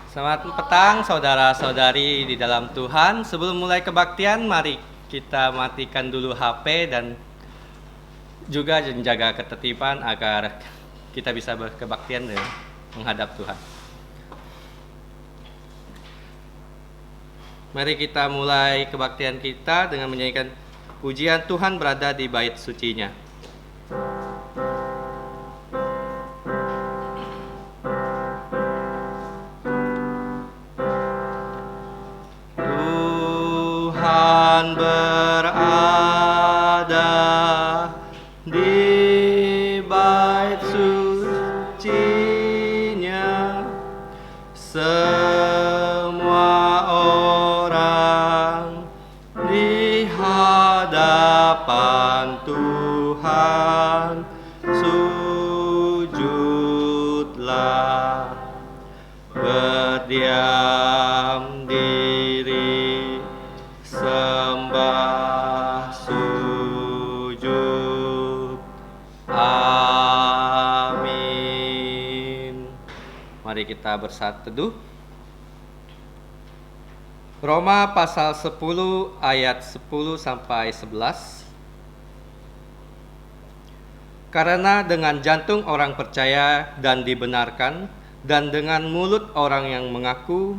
Selamat petang saudara-saudari di dalam Tuhan. Sebelum mulai kebaktian, mari kita matikan dulu HP dan juga menjaga ketertiban agar kita bisa berkebaktian dan menghadap Tuhan. Mari kita mulai kebaktian kita dengan menyanyikan pujian Tuhan berada di bait sucinya. Tuhan berada di bait sucinya, semua orang di hadapan Tuhan sujudlah, berdiam diri sembah sujud. Amin. Mari kita bersatu teduh. Roma pasal 10 ayat 10 sampai 11. Karena dengan jantung orang percaya dan dibenarkan, dan dengan mulut orang yang mengaku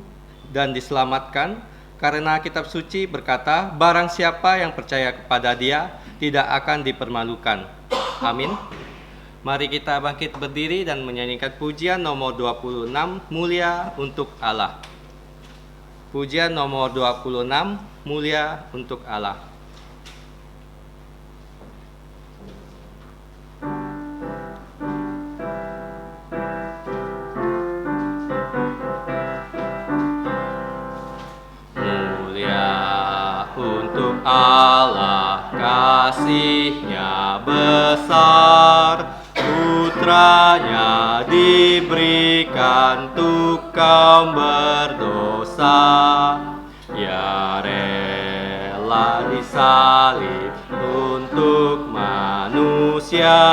dan diselamatkan. Karena kitab suci berkata, barang siapa yang percaya kepada Dia tidak akan dipermalukan. Amin. Mari kita bangkit berdiri dan menyanyikan pujian nomor 26, Mulia untuk Allah. Pujian nomor 26, Mulia untuk Allah. Untuk Allah kasih-Nya besar, putranya diberikan untuk kaum berdosa. Ya rela disalib untuk manusia,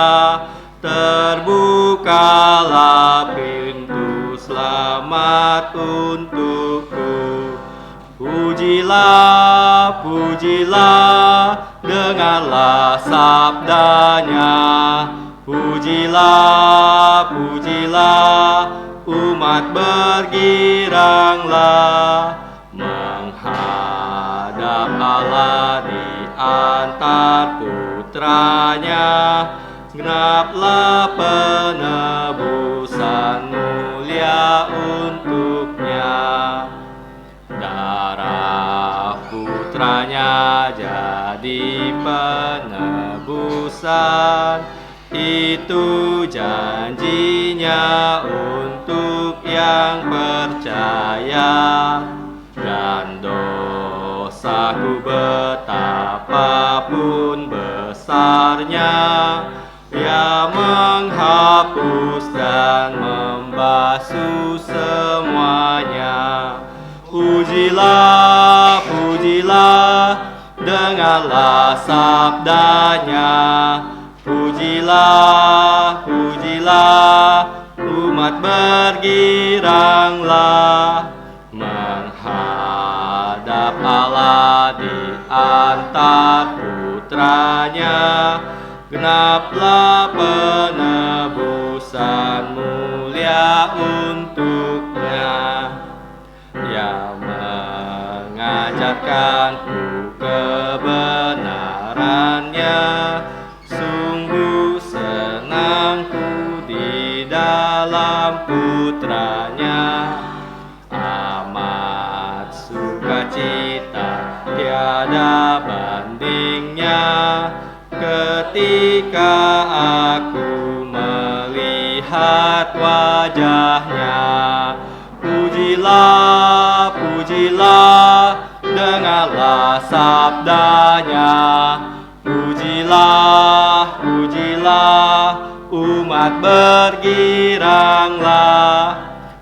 terbukalah pintu selamat untukku. Pujilah, pujilah, dengarlah sabdanya. Pujilah, pujilah, umat bergiranglah, menghadap Allah di antar putranya. Genaplah penebusan mulia untuknya. Darah putranya jadi penebusan, itu janjinya untuk yang percaya. Dan dosaku betapapun besarnya, Dia menghapus dan membasuh semuanya. Pujilah, pujilah, dengarlah sabdanya. Pujilah, pujilah, umat bergiranglah, menghadap Allah di antar putranya. Genaplah penebusan mulia untuknya. Dia mengajarkanku kebenarannya, sungguh senangku di dalam putranya. Amat sukacita tiada bandingnya, ketika aku melihat wajahnya. Pujilah, pujilah, dengarlah sabdanya. Pujilah, pujilah, umat bergiranglah,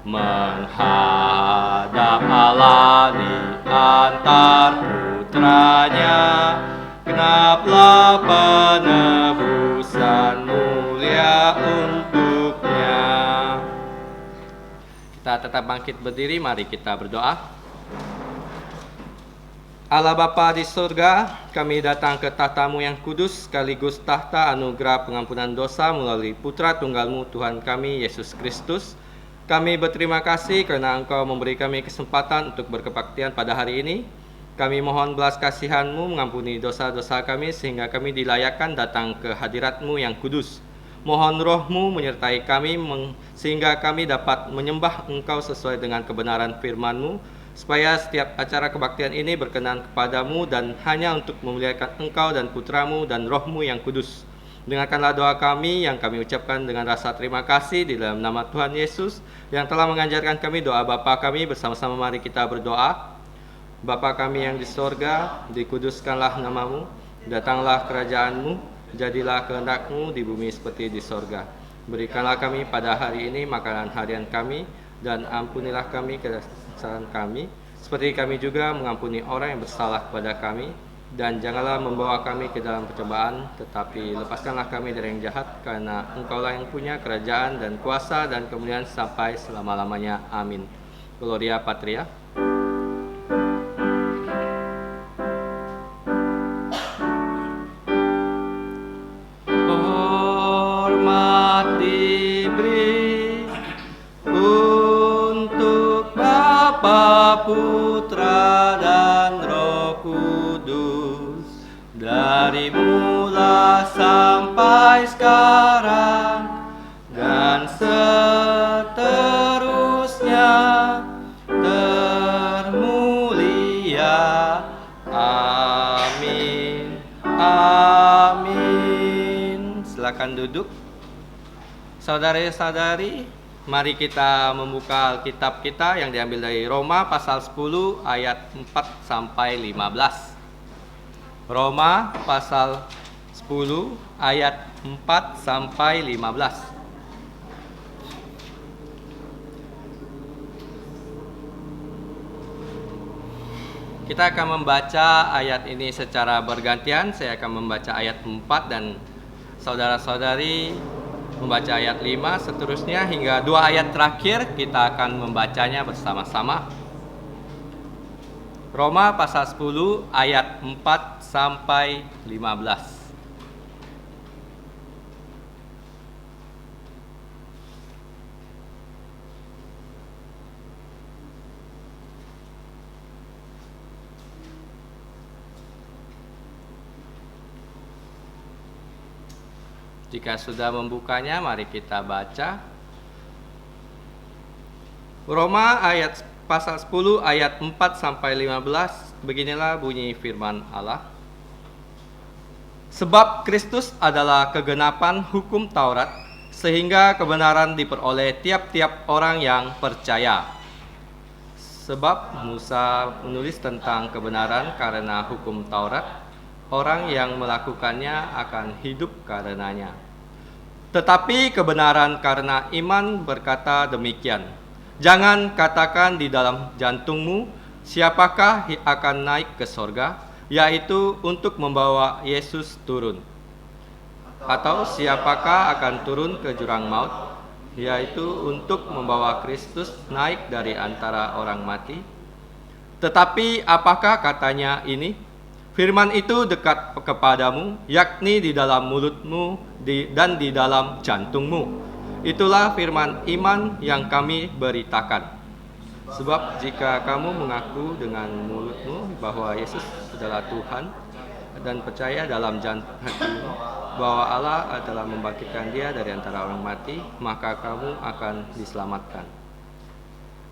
menghadap Allah di antar putranya. Genaplah penebusan mulia untuknya. Kita tetap bangkit berdiri, mari kita berdoa. Allah Bapa di surga, kami datang ke tahta-Mu yang kudus sekaligus tahta anugerah pengampunan dosa melalui Putra Tunggal-Mu Tuhan kami, Yesus Kristus. Kami berterima kasih karena Engkau memberi kami kesempatan untuk berkebaktian pada hari ini. Kami mohon belas kasihan-Mu mengampuni dosa-dosa kami sehingga kami dilayakkan datang ke hadirat-Mu yang kudus. Mohon Roh-Mu menyertai kami sehingga kami dapat menyembah Engkau sesuai dengan kebenaran firman-Mu, supaya setiap acara kebaktian ini berkenan kepadamu dan hanya untuk memuliakan Engkau dan Putra-Mu dan Roh-Mu yang kudus. Dengarkanlah doa kami yang kami ucapkan dengan rasa terima kasih di dalam nama Tuhan Yesus yang telah mengajarkan kami doa Bapa kami. Bersama-sama mari kita berdoa. Bapa kami yang di sorga, dikuduskanlah nama-Mu, datanglah kerajaan-Mu, jadilah kehendak-Mu di bumi seperti di sorga. Berikanlah kami pada hari ini makanan harian kami, dan ampunilah kami kesalahan kami, seperti kami juga mengampuni orang yang bersalah kepada kami. Dan janganlah membawa kami ke dalam percobaan, tetapi lepaskanlah kami dari yang jahat, karena Engkaulah yang punya kerajaan dan kuasa dan kemuliaan sampai selama-lamanya. Amin. Gloria Patria. Hormat diberi untuk Bapa, Putra, dan Roh Kudus, dari mula sampai sekarang dan seterusnya, termulia. Amin. Amin. Silakan duduk. Saudara-saudari, mari kita membuka Alkitab kita yang diambil dari Roma pasal 10 ayat 4 sampai 15. Roma pasal 10 ayat 4 sampai 15. Kita akan membaca ayat ini secara bergantian. Saya akan membaca ayat 4 dan saudara-saudari membaca ayat 5, seterusnya hingga 2 ayat terakhir kita akan membacanya bersama-sama. Roma pasal 10 ayat 4 sampai 15. Jika sudah membukanya, mari kita baca. Roma pasal 10 ayat 4 sampai 15. Beginilah bunyi firman Allah. Sebab Kristus adalah kegenapan hukum Taurat, sehingga kebenaran diperoleh tiap-tiap orang yang percaya. Sebab Musa menulis tentang kebenaran karena hukum Taurat, orang yang melakukannya akan hidup karenanya. Tetapi kebenaran karena iman berkata demikian, jangan katakan di dalam jantungmu, siapakah akan naik ke sorga, yaitu untuk membawa Yesus turun. Atau siapakah akan turun ke jurang maut, yaitu untuk membawa Kristus naik dari antara orang mati. Tetapi apakah katanya ini? Firman itu dekat kepadamu, yakni di dalam mulutmu dan di dalam jantungmu. Itulah firman iman yang kami beritakan. Sebab jika kamu mengaku dengan mulutmu bahwa Yesus adalah Tuhan dan percaya dalam hatimu bahwa Allah adalah membangkitkan Dia dari antara orang mati, maka kamu akan diselamatkan.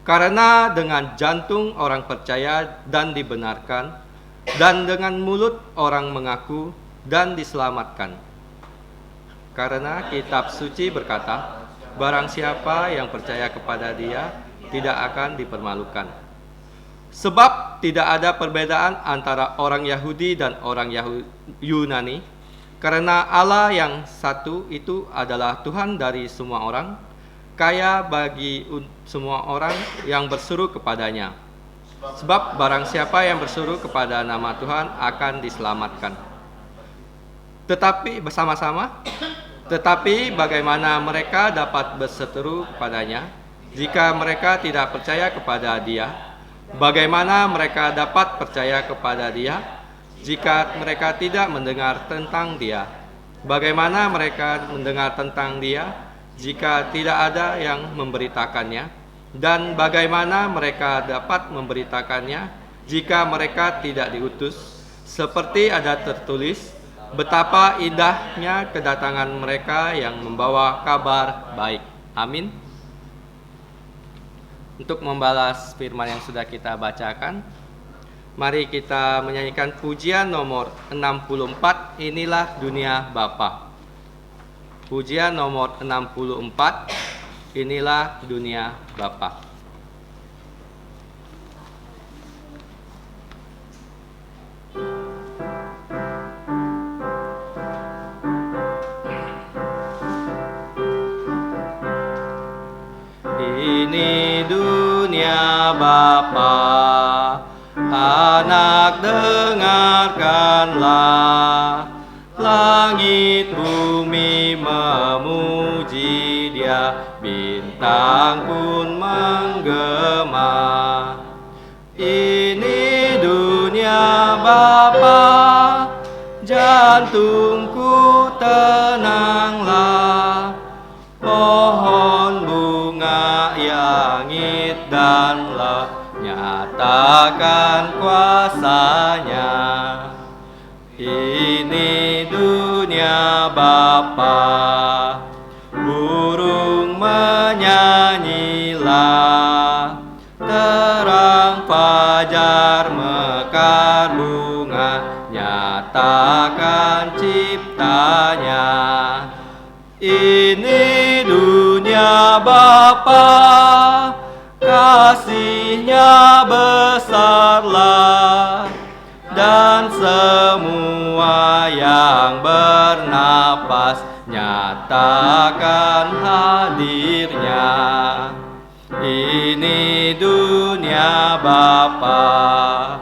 Karena dengan jantung orang percaya dan dibenarkan, dan dengan mulut orang mengaku dan diselamatkan. Karena kitab suci berkata, barang siapa yang percaya kepada Dia tidak akan dipermalukan. Sebab tidak ada perbedaan antara orang Yahudi dan orang Yunani, karena Allah yang satu itu adalah Tuhan dari semua orang, kaya bagi semua orang yang berseru kepadanya. Sebab barang siapa yang berseru kepada nama Tuhan akan diselamatkan. Tetapi bersama-sama, tetapi bagaimana mereka dapat berseteru kepadanya jika mereka tidak percaya kepada Dia? Bagaimana mereka dapat percaya kepada Dia jika mereka tidak mendengar tentang Dia? Bagaimana mereka mendengar tentang Dia jika tidak ada yang memberitakannya? Dan bagaimana mereka dapat memberitakannya jika mereka tidak diutus? Seperti ada tertulis, betapa indahnya kedatangan mereka yang membawa kabar baik. Amin. Untuk membalas firman yang sudah kita bacakan, mari kita menyanyikan pujian nomor 64, Inilah Dunia Bapa. Pujian nomor 64, Inilah Dunia Bapa. Ini dunia Bapa, anak dengarkanlah, langit bumi memuji Dia, bintang pun menggema. Ini dunia Bapa, jantungku tenanglah, pohon bunga yangit dan nyatakan kuasanya. Ini dunia Bapa, burung menyanyilah, terang fajar mekar bunga, nyatakan ciptanya. Ini dunia Bapa, kasih-Nya besarlah, dan semua yang bernapas nyatakan hadirnya. Ini dunia Bapa,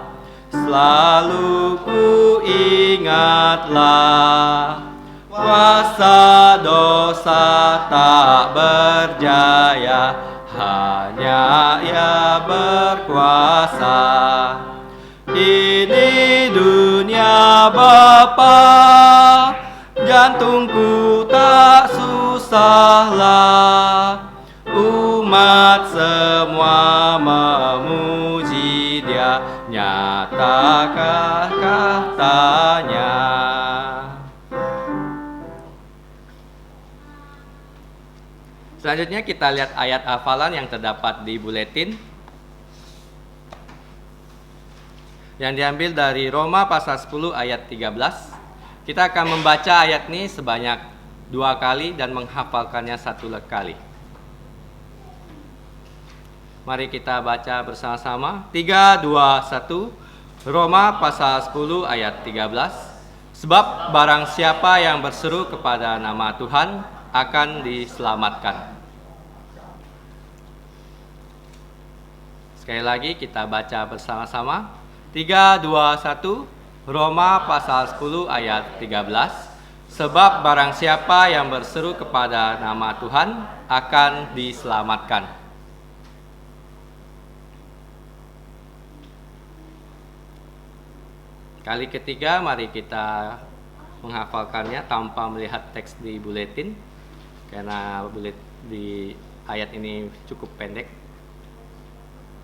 selalu ku ingatlah, kuasa dosa tak berjaya, hanya Ia berkuasa. Ini dunia Bapa, jantungku tak susahlah, umat semua memuji Dia, nyatakan katanya. Selanjutnya kita lihat ayat hafalan yang terdapat di buletin, yang diambil dari Roma pasal 10 ayat 13. Kita akan membaca ayat ini sebanyak 2 kali dan menghafalkannya 1 kali. Mari kita baca bersama-sama. 3, 2, 1. Roma pasal 10 ayat 13. Sebab barang siapa yang berseru kepada nama Tuhan akan diselamatkan. Sekali lagi kita baca bersama-sama. 3, 2, 1. Roma pasal 10 ayat 13. Sebab barang siapa yang berseru kepada nama Tuhan akan diselamatkan. Kali ketiga, mari kita menghafalkannya tanpa melihat teks di buletin, karena di ayat ini cukup pendek.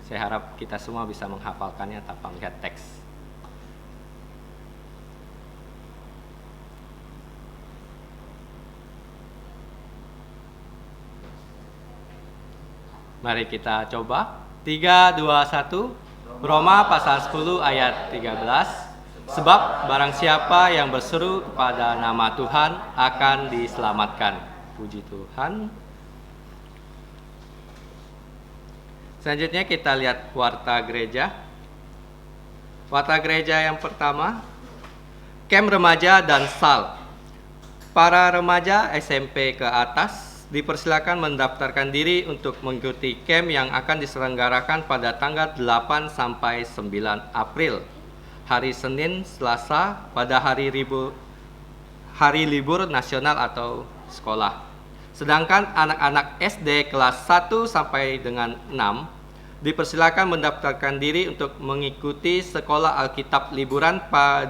Saya harap kita semua bisa menghafalkannya tanpa melihat teks. Mari kita coba. 3, 2, 1. Roma pasal 10 ayat 13. Sebab barang siapa yang berseru kepada nama Tuhan akan diselamatkan. Puji Tuhan. Selanjutnya kita lihat warta gereja. Warta gereja yang pertama, Camp Remaja dan SAL. Para remaja SMP ke atas dipersilakan mendaftarkan diri untuk mengikuti camp yang akan diselenggarakan pada tanggal 8 sampai 9 April. Hari Senin, Selasa pada hari libur nasional atau sekolah. Sedangkan anak-anak SD kelas 1 sampai dengan 6 dipersilakan mendaftarkan diri untuk mengikuti sekolah Alkitab liburan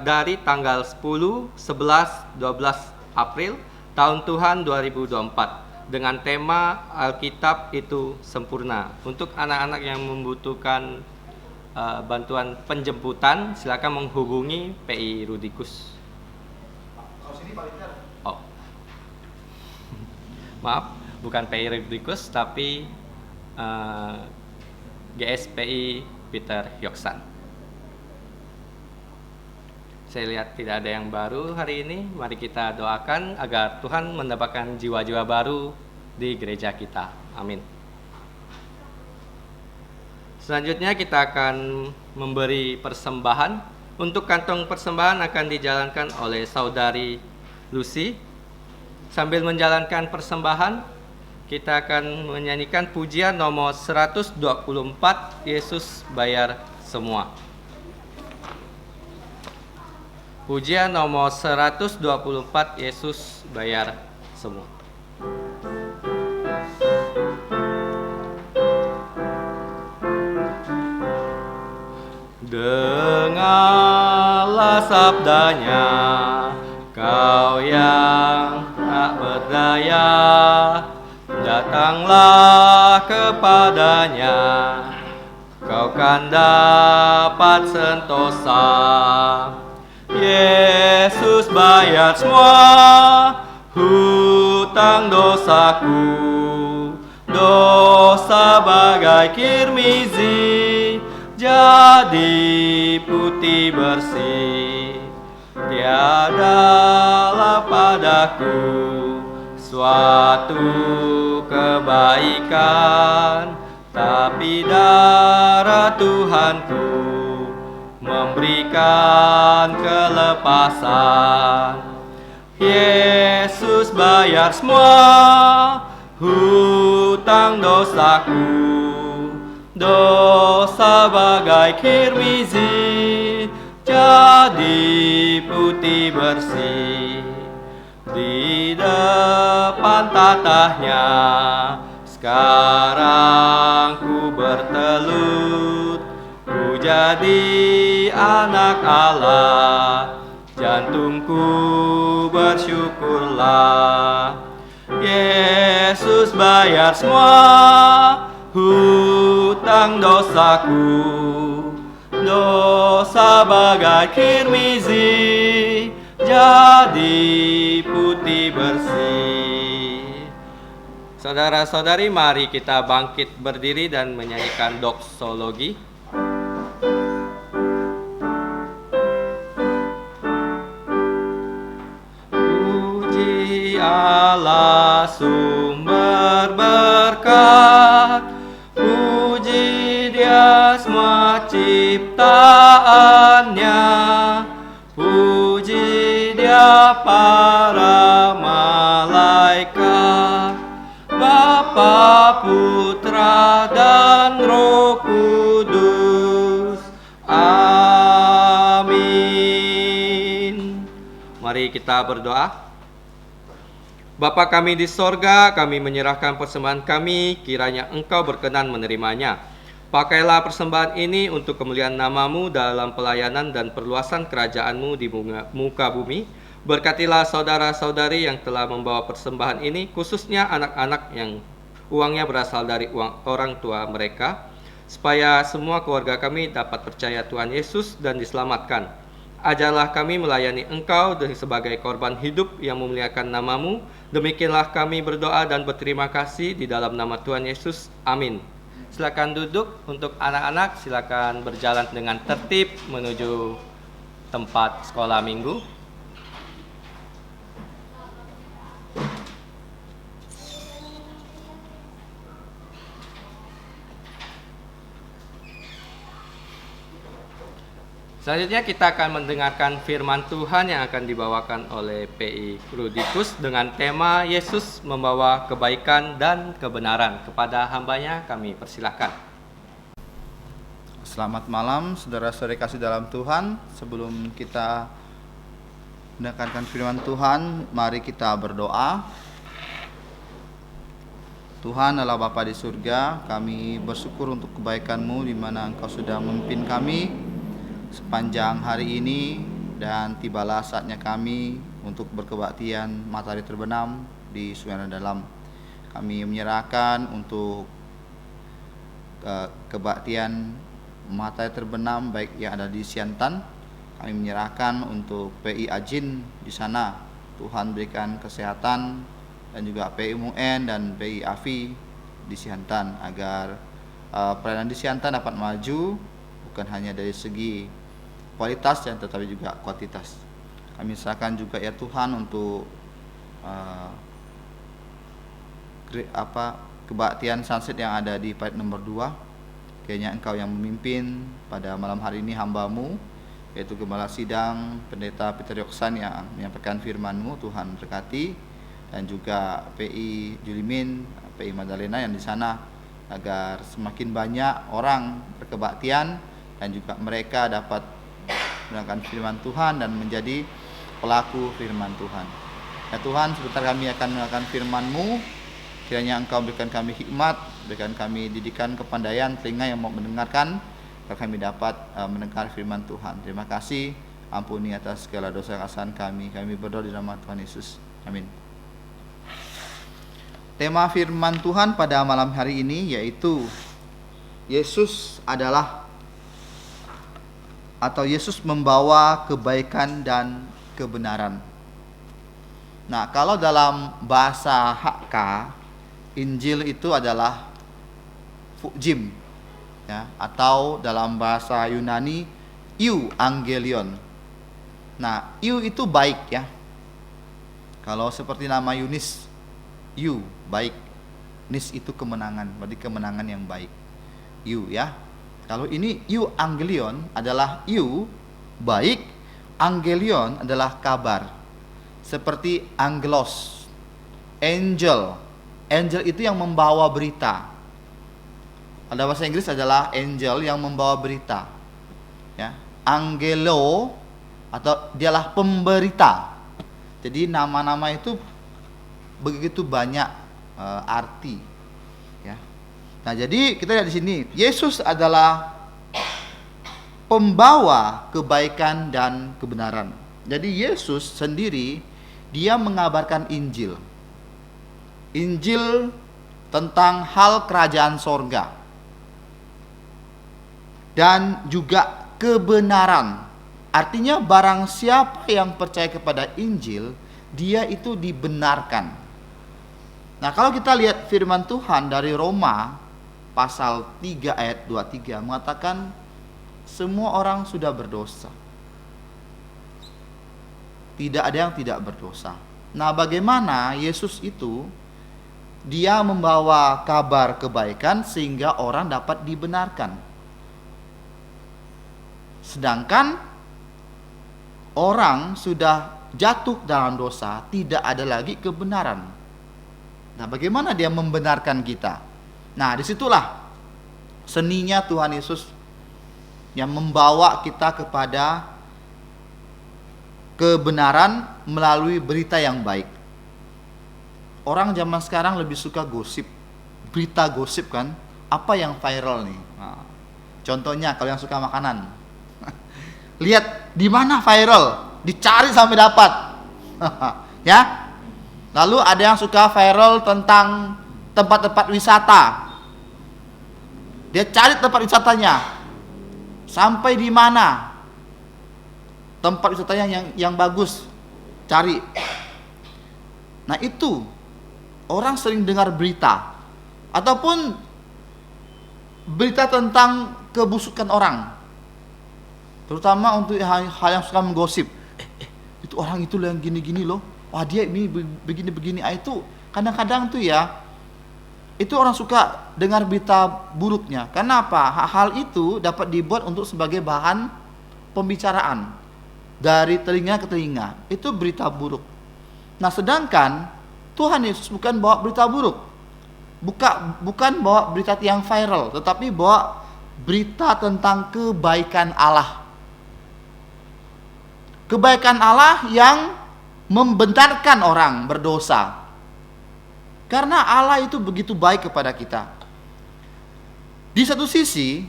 dari tanggal 10, 11, 12 April tahun Tuhan 2024 dengan tema Alkitab itu sempurna. Untuk anak-anak yang membutuhkan bantuan penjemputan, silakan menghubungi PI Rudikus. Oh, maaf, bukan PI Rudikus, tapi GSPI Peter Yoksan. Saya lihat tidak ada yang baru hari ini. Mari kita doakan agar Tuhan mendapatkan jiwa-jiwa baru di gereja kita. Amin. Selanjutnya kita akan memberi persembahan. Untuk kantong persembahan akan dijalankan oleh Saudari Lucy. Sambil menjalankan persembahan, kita akan menyanyikan pujian nomor 124, Yesus bayar semua. Pujian nomor 124, Yesus bayar semua. Dengarlah sabdanya, kau yang tak berdaya, datanglah kepadanya, kau kan dapat sentosa. Yesus bayar semua hutang dosaku, dosa bagai kirmizi jadi putih bersih. Tiadalah padaku suatu kebaikan, tapi darah Tuhanku memberikan kelepasan. Yesus bayar semua hutang dosaku, dosa bagai kirmizi jadi putih bersih. Di depan tatahnya sekarang ku bertelut, ku jadi anak Allah, jantungku bersyukurlah. Yesus bayar semua hutang dosaku, dosa bagai kirmizi jadi putih bersih. Saudara-saudari, mari kita bangkit berdiri dan menyanyikan doksologi. Puji Allah sumber berkat, puji Dia semua ciptaannya, puji Dia para malaikat, Bapa, Putra, dan Roh Kudus. Amin. Mari kita berdoa. Bapa kami di sorga, kami menyerahkan persembahan kami, kiranya Engkau berkenan menerimanya. Pakailah persembahan ini untuk kemuliaan nama-Mu dalam pelayanan dan perluasan kerajaan-Mu di muka bumi. Berkatilah saudara-saudari yang telah membawa persembahan ini, khususnya anak-anak yang uangnya berasal dari uang orang tua mereka, supaya semua keluarga kami dapat percaya Tuhan Yesus dan diselamatkan. Ajarlah kami melayani Engkau sebagai korban hidup yang memuliakan nama-Mu. Demikianlah kami berdoa dan berterima kasih di dalam nama Tuhan Yesus. Amin. Silakan duduk. Untuk anak-anak, silakan berjalan dengan tertib menuju tempat sekolah minggu. Selanjutnya kita akan mendengarkan firman Tuhan yang akan dibawakan oleh PI Rudikus dengan tema Yesus membawa kebaikan dan kebenaran. Kepada hambanya kami persilahkan. Selamat malam saudara-saudari kasih dalam Tuhan. Sebelum kita mendengarkan firman Tuhan, mari kita berdoa. Tuhan Allah Bapa di surga, kami bersyukur untuk kebaikan-Mu di mana Engkau sudah memimpin kami sepanjang hari ini, dan tibalah saatnya kami untuk berkebaktian matahari terbenam di Sungai Dalam. Kami menyerahkan untuk kebaktian matahari terbenam baik yang ada di Siantan. Kami menyerahkan untuk PI Ajin di sana. Tuhan berikan kesehatan, dan juga PI MUN dan PI AFI di Siantan, agar pelayanan di Siantan dapat maju bukan hanya dari segi kualitas dan tetapi juga kuantitas. Kami serahkan juga ya Tuhan untuk kebaktian sunset yang ada di Pait nomor 2. Kiranya Engkau yang memimpin pada malam hari ini hamba-Mu, yaitu Gembala Sidang Pendeta Peter Yoksan yang menyampaikan firman-Mu. Tuhan berkati, dan juga PI Julimin, PI Madalena yang di sana, agar semakin banyak orang berkebaktian dan juga mereka dapat mendengarkan firman Tuhan dan menjadi pelaku firman Tuhan. Ya Tuhan, sebentar kami akan mendengarkan firman-Mu. Kiranya Engkau berikan kami hikmat, berikan kami didikan kepandaian telinga yang mau mendengarkan, agar kami dapat mendengar firman Tuhan. Terima kasih, ampuni atas segala dosa kesalahan kami. Kami berdoa di nama Tuhan Yesus. Amin. Tema firman Tuhan pada malam hari ini yaitu Yesus adalah, atau Yesus membawa kebaikan dan kebenaran. Nah, kalau dalam bahasa Hakka, Injil itu adalah Fukjim, ya, atau dalam bahasa Yunani Euangelion. Nah, Eu itu baik, ya. Kalau seperti nama Yunis, You baik, Nis itu kemenangan, berarti kemenangan yang baik. You, ya. Kalau ini Euangelion adalah You baik, Angelion adalah kabar. Seperti angelos, angel. Angel itu yang membawa berita. Pada bahasa Inggris adalah angel yang membawa berita, ya. Angelo atau dialah pemberita. Jadi nama-nama itu begitu banyak arti, ya. Nah, jadi kita lihat di sini, Yesus adalah pembawa kebaikan dan kebenaran. Jadi Yesus sendiri, dia mengabarkan Injil. Injil tentang hal kerajaan sorga dan juga kebenaran. Artinya barang siapa yang percaya kepada Injil, dia itu dibenarkan. Nah, kalau kita lihat firman Tuhan dari Roma pasal 3 ayat 23 mengatakan semua orang sudah berdosa. Tidak ada yang tidak berdosa. Nah, bagaimana Yesus itu dia membawa kabar kebaikan sehingga orang dapat dibenarkan. Sedangkan orang sudah jatuh dalam dosa, tidak ada lagi kebenaran. Nah, bagaimana dia membenarkan kita? Nah, disitulah seninya Tuhan Yesus yang membawa kita kepada kebenaran melalui berita yang baik. Orang zaman sekarang lebih suka gosip, berita gosip kan? Apa yang viral nih? Nah, contohnya kalau yang suka makanan, lihat di mana viral, dicari sampai dapat, ya. Lalu ada yang suka viral tentang tempat-tempat wisata. Dia cari tempat wisatanya. Sampai di mana tempat wisatanya yang bagus, cari. Nah, itu orang sering dengar berita ataupun berita tentang kebusukan orang. Terutama untuk hal yang suka menggosip. Itu orang itu yang gini-gini loh. Wah, dia ini begini-begini. Itu kadang-kadang tuh ya, itu orang suka dengar berita buruknya. Kenapa? Hal itu dapat dibuat untuk sebagai bahan pembicaraan dari telinga ke telinga. Itu berita buruk. Nah, sedangkan Tuhan Yesus bukan bawa berita buruk, bukan bawa berita yang viral, tetapi bawa berita tentang kebaikan Allah. Kebaikan Allah yang membenarkan orang berdosa. Karena Allah itu begitu baik kepada kita. Di satu sisi,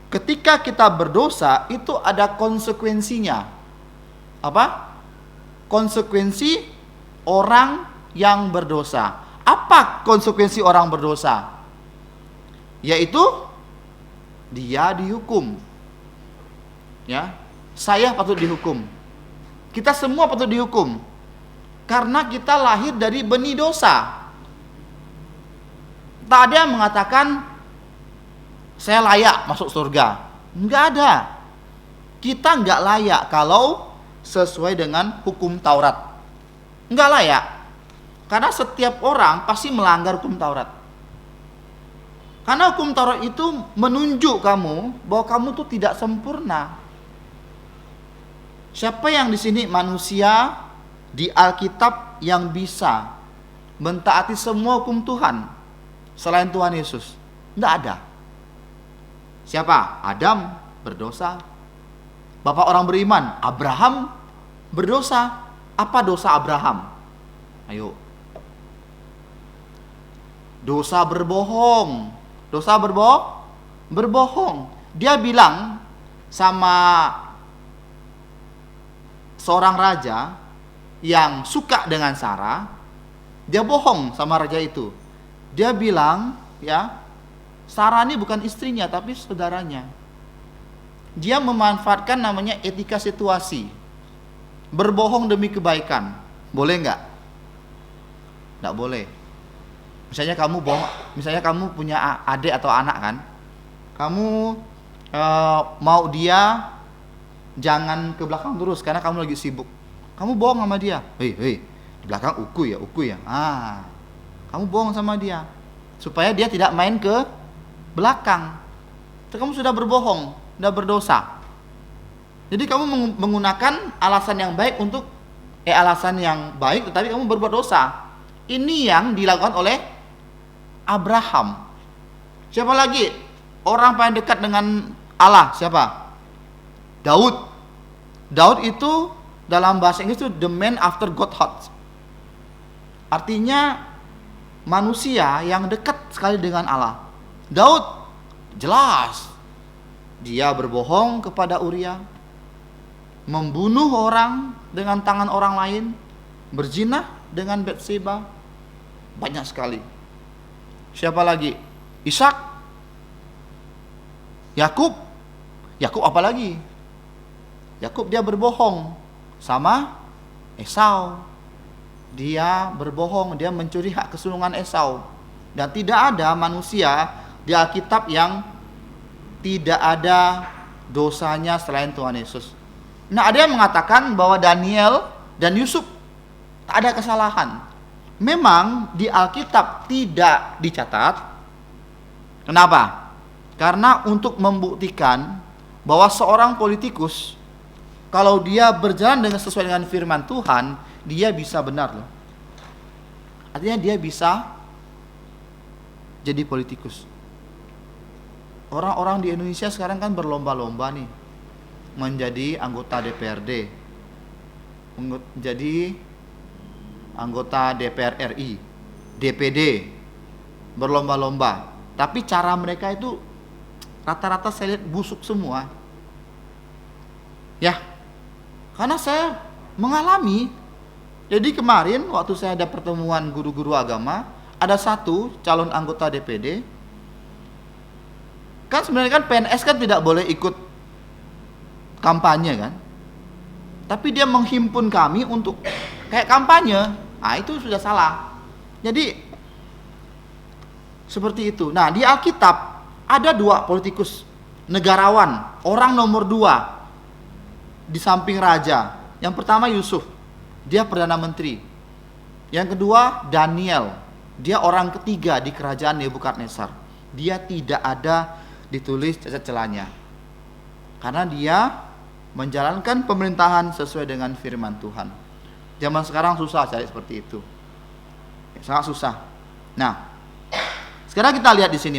ketika kita berdosa itu ada konsekuensinya. Apa? Konsekuensi orang yang berdosa. Apa konsekuensi orang berdosa? Yaitu dia dihukum. Ya, saya patut dihukum. Kita semua patut dihukum. Karena kita lahir dari benih dosa. Tak ada yang mengatakan saya layak masuk surga. Enggak ada. Kita enggak layak kalau sesuai dengan hukum Taurat. Enggak layak. Karena setiap orang pasti melanggar hukum Taurat. Karena hukum Taurat itu menunjuk kamu bahwa kamu tuh tidak sempurna. Siapa yang di sini manusia di Alkitab yang bisa mentaati semua hukum Tuhan selain Tuhan Yesus? Tidak ada. Siapa? Adam berdosa. Bapak orang beriman, Abraham berdosa. Apa dosa Abraham? Ayo. Dosa berbohong. Dosa berbohong. Dia bilang sama seorang raja yang suka dengan Sarah, dia bohong sama raja itu. Dia bilang, ya, Sarah ini bukan istrinya tapi saudaranya. Dia memanfaatkan namanya etika situasi. Berbohong demi kebaikan. Boleh nggak? Nggak boleh. Misalnya kamu bohong, misalnya kamu punya adik atau anak kan, kamu mau dia jangan ke belakang terus karena kamu lagi sibuk. Kamu bohong sama dia. Hei, di belakang uku ya. Kamu bohong sama dia supaya dia tidak main ke belakang. Terus kamu sudah berbohong, sudah berdosa. Jadi kamu menggunakan alasan yang baik untuk alasan yang baik tetapi kamu berbuat dosa. Ini yang dilakukan oleh Abraham. Siapa lagi? Orang paling dekat dengan Allah siapa? Daud. Daud itu dalam bahasa Inggris itu the man after God's heart. Artinya manusia yang dekat sekali dengan Allah. Daud jelas dia berbohong kepada Uria, membunuh orang dengan tangan orang lain, berzina dengan Batseba, banyak sekali. Siapa lagi? Ishak, Yakub apa lagi? Yakub dia berbohong sama Esau. Dia berbohong, dia mencuri hak kesulungan Esau. Dan tidak ada manusia di Alkitab yang tidak ada dosanya selain Tuhan Yesus. Nah, ada yang mengatakan bahwa Daniel dan Yusuf tak ada kesalahan. Memang di Alkitab tidak dicatat. Kenapa? Karena untuk membuktikan bahwa seorang politikus kalau dia berjalan dengan sesuai dengan firman Tuhan, dia bisa benar loh. Artinya dia bisa jadi politikus. Orang-orang di Indonesia sekarang kan berlomba-lomba nih menjadi anggota DPRD, menjadi anggota DPR RI, DPD, berlomba-lomba. Tapi cara mereka itu rata-rata saya lihat busuk semua. Ya, karena saya mengalami. Jadi kemarin waktu saya ada pertemuan guru-guru agama, ada satu calon anggota DPD. Kan sebenarnya kan PNS kan tidak boleh ikut kampanye kan. Tapi dia menghimpun kami untuk kayak kampanye. Nah, itu sudah salah. Jadi seperti itu. Nah, di Alkitab ada dua politikus negarawan, orang nomor 2 di samping raja. Yang pertama Yusuf, dia perdana menteri. Yang kedua Daniel, dia orang ketiga di kerajaan Nebukadnezar. Dia tidak ada ditulis cacat celanya, karena dia menjalankan pemerintahan sesuai dengan firman Tuhan. Zaman sekarang susah cari seperti itu, sangat susah. Nah, sekarang kita lihat di sini,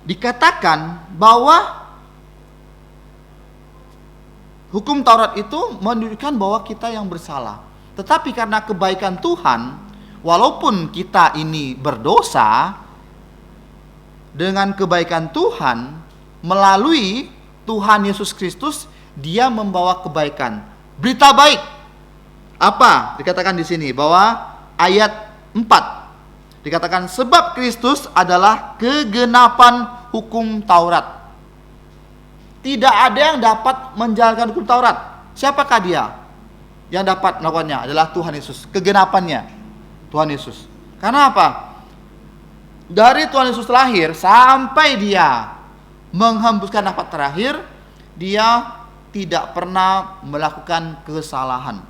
dikatakan bahwa hukum Taurat itu menunjukkan bahwa kita yang bersalah. Tetapi karena kebaikan Tuhan, walaupun kita ini berdosa, dengan kebaikan Tuhan, melalui Tuhan Yesus Kristus, Dia membawa kebaikan. Berita baik. Apa? Dikatakan di sini bahwa ayat 4 dikatakan sebab Kristus adalah kegenapan hukum Taurat. Tidak ada yang dapat menjalankan hukum Taurat. Siapakah Dia? Yang dapat melakukannya adalah Tuhan Yesus. Kegenapannya Tuhan Yesus. Karena apa? Dari Tuhan Yesus lahir sampai Dia menghembuskan nafas terakhir, Dia tidak pernah melakukan kesalahan.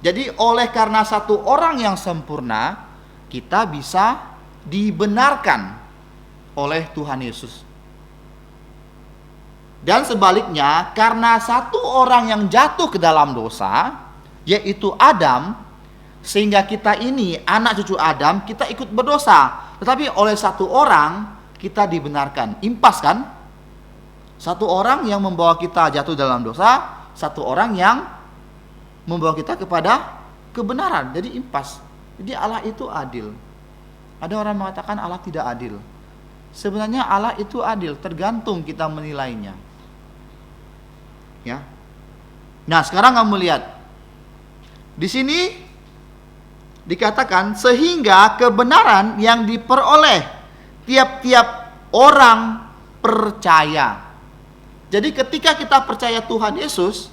Jadi oleh karena satu orang yang sempurna, kita bisa dibenarkan oleh Tuhan Yesus. Dan sebaliknya, karena satu orang yang jatuh ke dalam dosa, yaitu Adam, sehingga kita ini anak cucu Adam, kita ikut berdosa. Tetapi oleh satu orang kita dibenarkan. Impas kan? Satu orang yang membawa kita jatuh dalam dosa, satu orang yang membawa kita kepada kebenaran. Jadi impas. Jadi Allah itu adil. Ada orang mengatakan Allah tidak adil. Sebenarnya Allah itu adil, tergantung kita menilainya. Ya. Nah, sekarang kamu lihat. Di sini dikatakan sehingga kebenaran yang diperoleh tiap-tiap orang percaya. Jadi ketika kita percaya Tuhan Yesus,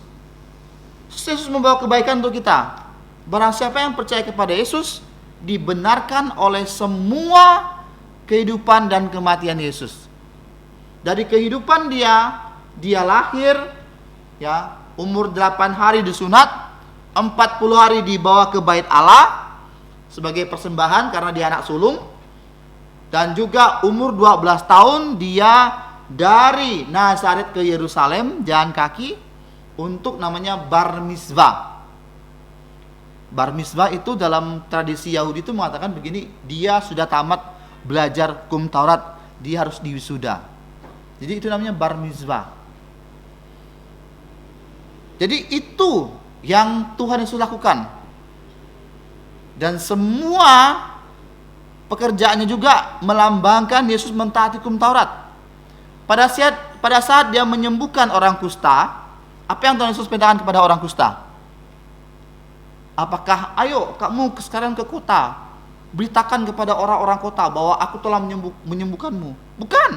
Yesus membawa kebaikan untuk kita. Barang siapa yang percaya kepada Yesus, dibenarkan oleh semua kehidupan dan kematian Yesus. Dari kehidupan dia lahir, ya, umur 8 hari disunat, 40 hari dibawa ke bait Allah sebagai persembahan karena dia anak sulung. Dan juga umur 12 tahun dia dari Nazaret ke Yerusalem jalan kaki untuk namanya bar mitzvah. Bar mitzvah itu dalam tradisi Yahudi itu mengatakan begini, dia sudah tamat belajar hukum Taurat, dia harus diwisuda. Jadi itu namanya bar mitzvah. Jadi itu yang Tuhan Yesus lakukan. Dan semua pekerjaannya juga melambangkan Yesus mentaati hukum Taurat. Pada saat dia menyembuhkan orang kusta, apa yang Tuhan Yesus perintahkan kepada orang kusta? Apakah ayo kamu sekarang ke kota, beritakan kepada orang-orang kota bahwa aku telah menyembuhkanmu? Bukan.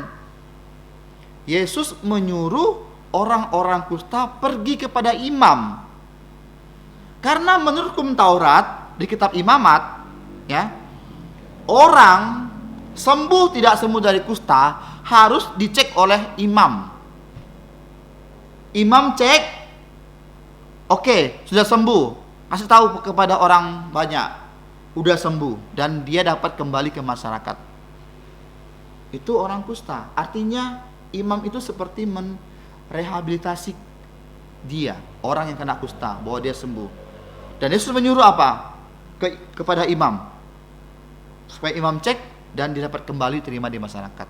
Yesus menyuruh orang-orang kusta pergi kepada imam. Karena menurut hukum Taurat di kitab Imamat, ya, orang sembuh tidak sembuh dari kusta harus dicek oleh imam. Imam cek, oke, sudah sembuh, kasih tahu kepada orang banyak, udah sembuh dan dia dapat kembali ke masyarakat. Itu orang kusta. Artinya imam itu seperti merehabilitasi dia, orang yang kena kusta, bahwa dia sembuh. Dan Yesus menyuruh apa? Kepada imam, supaya imam cek dan didapat kembali terima di masyarakat.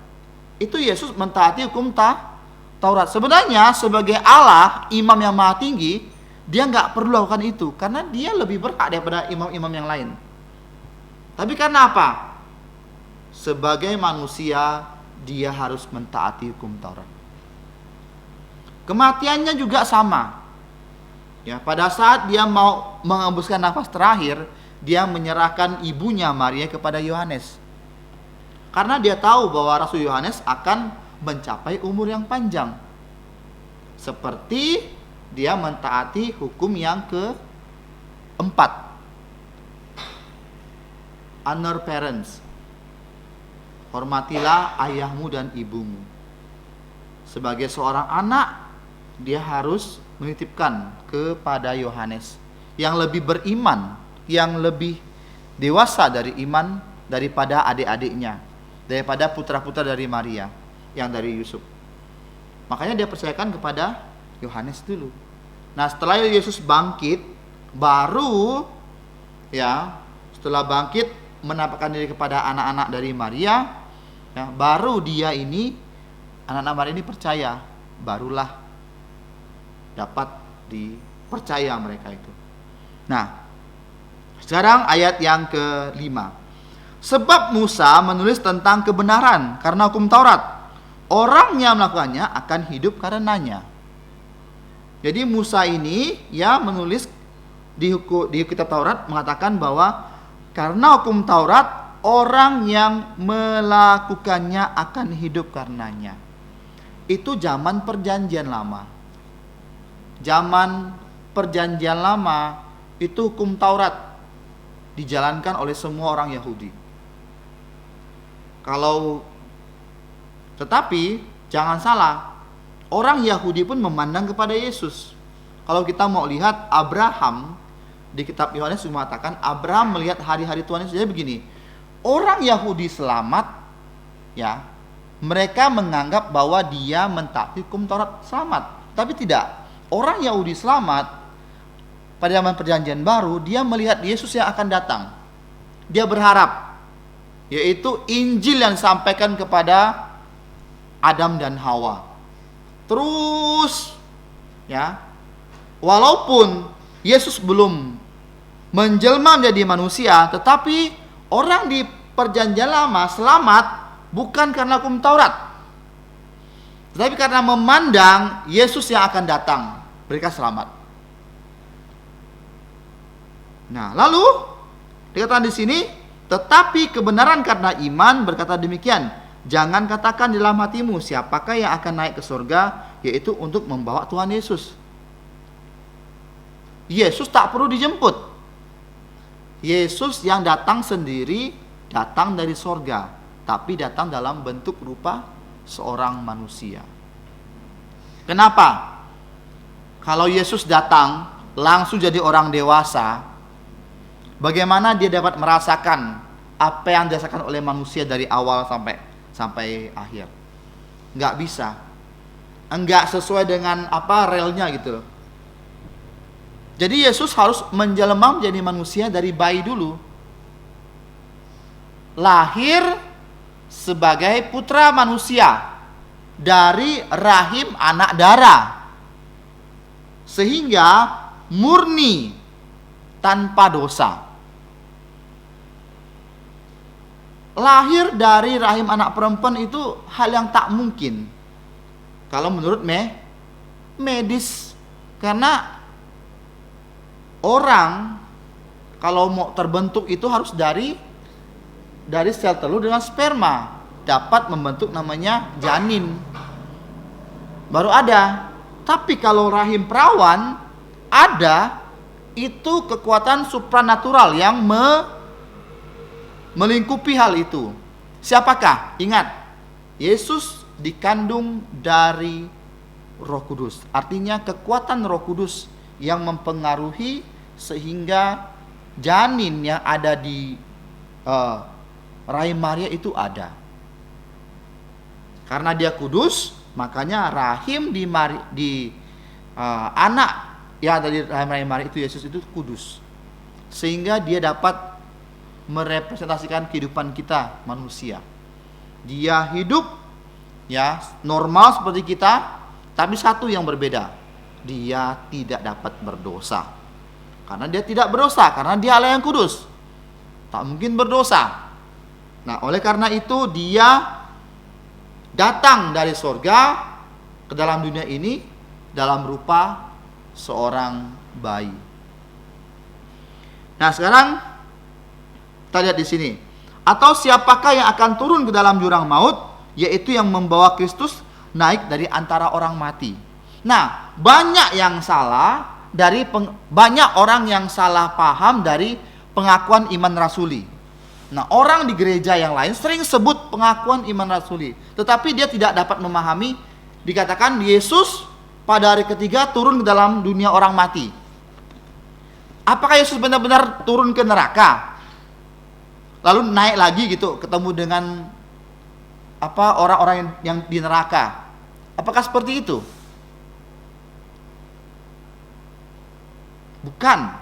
Itu Yesus mentaati hukum Taurat. Sebenarnya sebagai Allah, imam yang maha tinggi, dia nggak perlu lakukan itu karena dia lebih berhak daripada imam-imam yang lain. Tapi karena apa? Sebagai manusia dia harus mentaati hukum Taurat. Kematiannya juga sama. Ya, pada saat dia mau menghembuskan nafas terakhir, dia menyerahkan ibunya Maria kepada Yohanes. Karena dia tahu bahwa Rasul Yohanes akan mencapai umur yang panjang. Seperti dia mentaati hukum yang keempat. Honor parents. Hormatilah ayahmu dan ibumu. Sebagai seorang anak, dia harus menitipkan kepada Yohanes yang lebih beriman, yang lebih dewasa dari iman daripada adik-adiknya, daripada putra-putra dari Maria yang dari Yusuf. Makanya dia percayakan kepada Yohanes dulu. Nah, setelah Yesus bangkit, baru ya, setelah bangkit menampakkan diri kepada anak-anak dari Maria, ya, baru dia ini, anak-anak Maria ini percaya, barulah dapat dipercaya mereka itu. Nah, Sekarang ayat yang kelima. Sebab Musa menulis tentang kebenaran karena hukum Taurat. Orang yang melakukannya akan hidup karenanya. Jadi Musa ini ya menulis di kitab Taurat mengatakan bahwa karena hukum Taurat orang yang melakukannya akan hidup karenanya. Itu zaman perjanjian lama. Zaman perjanjian lama itu hukum Taurat dijalankan oleh semua orang Yahudi. Tetapi jangan salah, orang Yahudi pun memandang kepada Yesus. Kalau kita mau lihat Abraham di kitab Yohanes mengatakan Abraham melihat hari-hari Tuhan Yesus. Jadi begini, orang Yahudi selamat, ya, mereka menganggap bahwa dia mentaati hukum Taurat selamat. Tapi tidak, orang Yahudi selamat pada zaman perjanjian baru, dia melihat Yesus yang akan datang. Dia berharap, yaitu Injil yang disampaikan kepada Adam dan Hawa. Terus ya, walaupun Yesus belum menjelma menjadi manusia, tetapi orang di perjanjian lama selamat bukan karena hukum Taurat, tetapi karena memandang Yesus yang akan datang, mereka selamat. Nah, lalu dikatakan di sini, tetapi kebenaran karena iman berkata demikian, jangan katakan dalam hatimu siapakah yang akan naik ke surga, yaitu untuk membawa Tuhan Yesus. Yesus tak perlu dijemput. Yesus yang datang sendiri, datang dari surga, tapi datang dalam bentuk rupa seorang manusia. Kenapa? Kalau Yesus datang langsung jadi orang dewasa, bagaimana dia dapat merasakan apa yang dirasakan oleh manusia dari awal sampai akhir? Nggak bisa. Enggak sesuai dengan relnya gitu loh. Jadi Yesus harus menjelma menjadi manusia dari bayi dulu. Lahir sebagai putra manusia dari rahim anak darah. Sehingga murni tanpa dosa. Lahir dari rahim anak perempuan itu hal yang tak mungkin kalau menurut medis. Karena orang kalau mau terbentuk itu harus dari sel telur dengan sperma dapat membentuk namanya janin, baru ada. Tapi kalau rahim perawan ada, itu kekuatan supranatural yang melingkupi hal itu. Siapakah? Ingat, Yesus dikandung dari Roh Kudus. Artinya kekuatan Roh Kudus yang mempengaruhi sehingga janin yang ada di rahim Maria itu ada. Karena dia kudus, makanya rahim di anak yang ada di rahim Maria itu, Yesus itu kudus. Sehingga dia dapat merepresentasikan kehidupan kita manusia. Dia hidup ya normal seperti kita, tapi satu yang berbeda, dia tidak dapat berdosa. Karena dia tidak berdosa, karena dia Allah yang kudus, tak mungkin berdosa. Nah, oleh karena itu dia datang dari surga ke dalam dunia ini dalam rupa seorang bayi. Nah, sekarang kita lihat di sini. Atau siapakah yang akan turun ke dalam jurang maut, yaitu yang membawa Kristus naik dari antara orang mati. Nah, banyak orang yang salah paham dari pengakuan iman rasuli. Nah, orang di gereja yang lain sering sebut pengakuan iman rasuli, tetapi dia tidak dapat memahami, dikatakan Yesus pada hari ketiga turun ke dalam dunia orang mati. Apakah Yesus benar-benar turun ke neraka, lalu naik lagi gitu, ketemu dengan orang-orang yang di neraka? Apakah seperti itu? Bukan.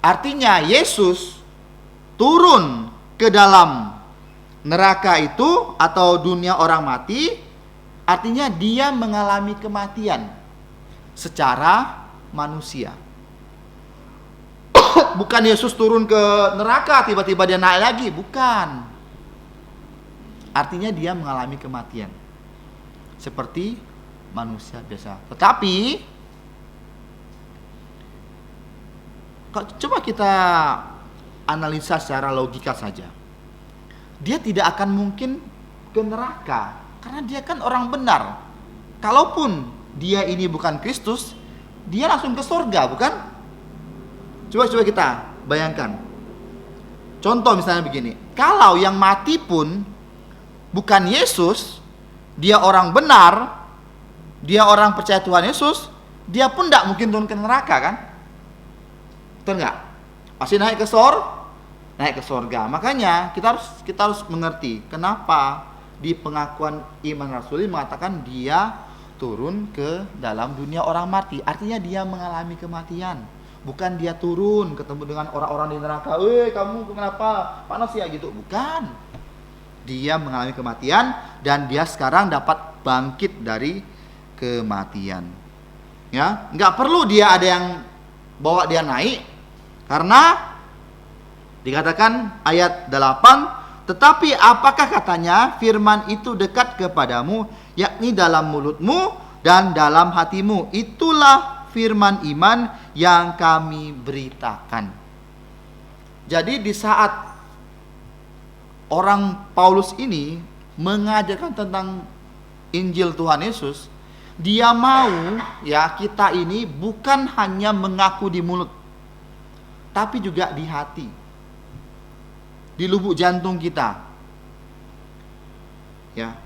Artinya Yesus turun ke dalam neraka itu atau dunia orang mati, artinya dia mengalami kematian secara manusia. Bukan Yesus turun ke neraka tiba-tiba dia naik lagi, bukan. Artinya dia mengalami kematian seperti manusia biasa. Tetapi coba kita analisa secara logika saja. Dia tidak akan mungkin ke neraka karena dia kan orang benar. Kalaupun dia ini bukan Kristus, dia langsung ke surga, bukan? Coba kita bayangkan. Contoh misalnya begini, kalau yang mati pun bukan Yesus, dia orang benar, dia orang percaya Tuhan Yesus, dia pun tidak mungkin turun ke neraka, kan? Betul nggak? Pasti naik ke surga. Makanya kita harus mengerti kenapa di pengakuan iman rasuli mengatakan dia turun ke dalam dunia orang mati. Artinya dia mengalami kematian. Bukan dia turun ketemu dengan orang-orang di neraka. Kamu kenapa panas ya gitu. Bukan. Dia mengalami kematian dan dia sekarang dapat bangkit dari kematian. Ya, nggak perlu dia ada yang bawa dia naik, karena dikatakan ayat 8, tetapi apakah katanya firman itu dekat kepadamu, yakni dalam mulutmu dan dalam hatimu. Itulah firman iman yang kami beritakan. Jadi di saat orang Paulus ini mengajarkan tentang Injil Tuhan Yesus, dia mau ya kita ini bukan hanya mengaku di mulut, tapi juga di hati, di lubuk jantung kita. Ya.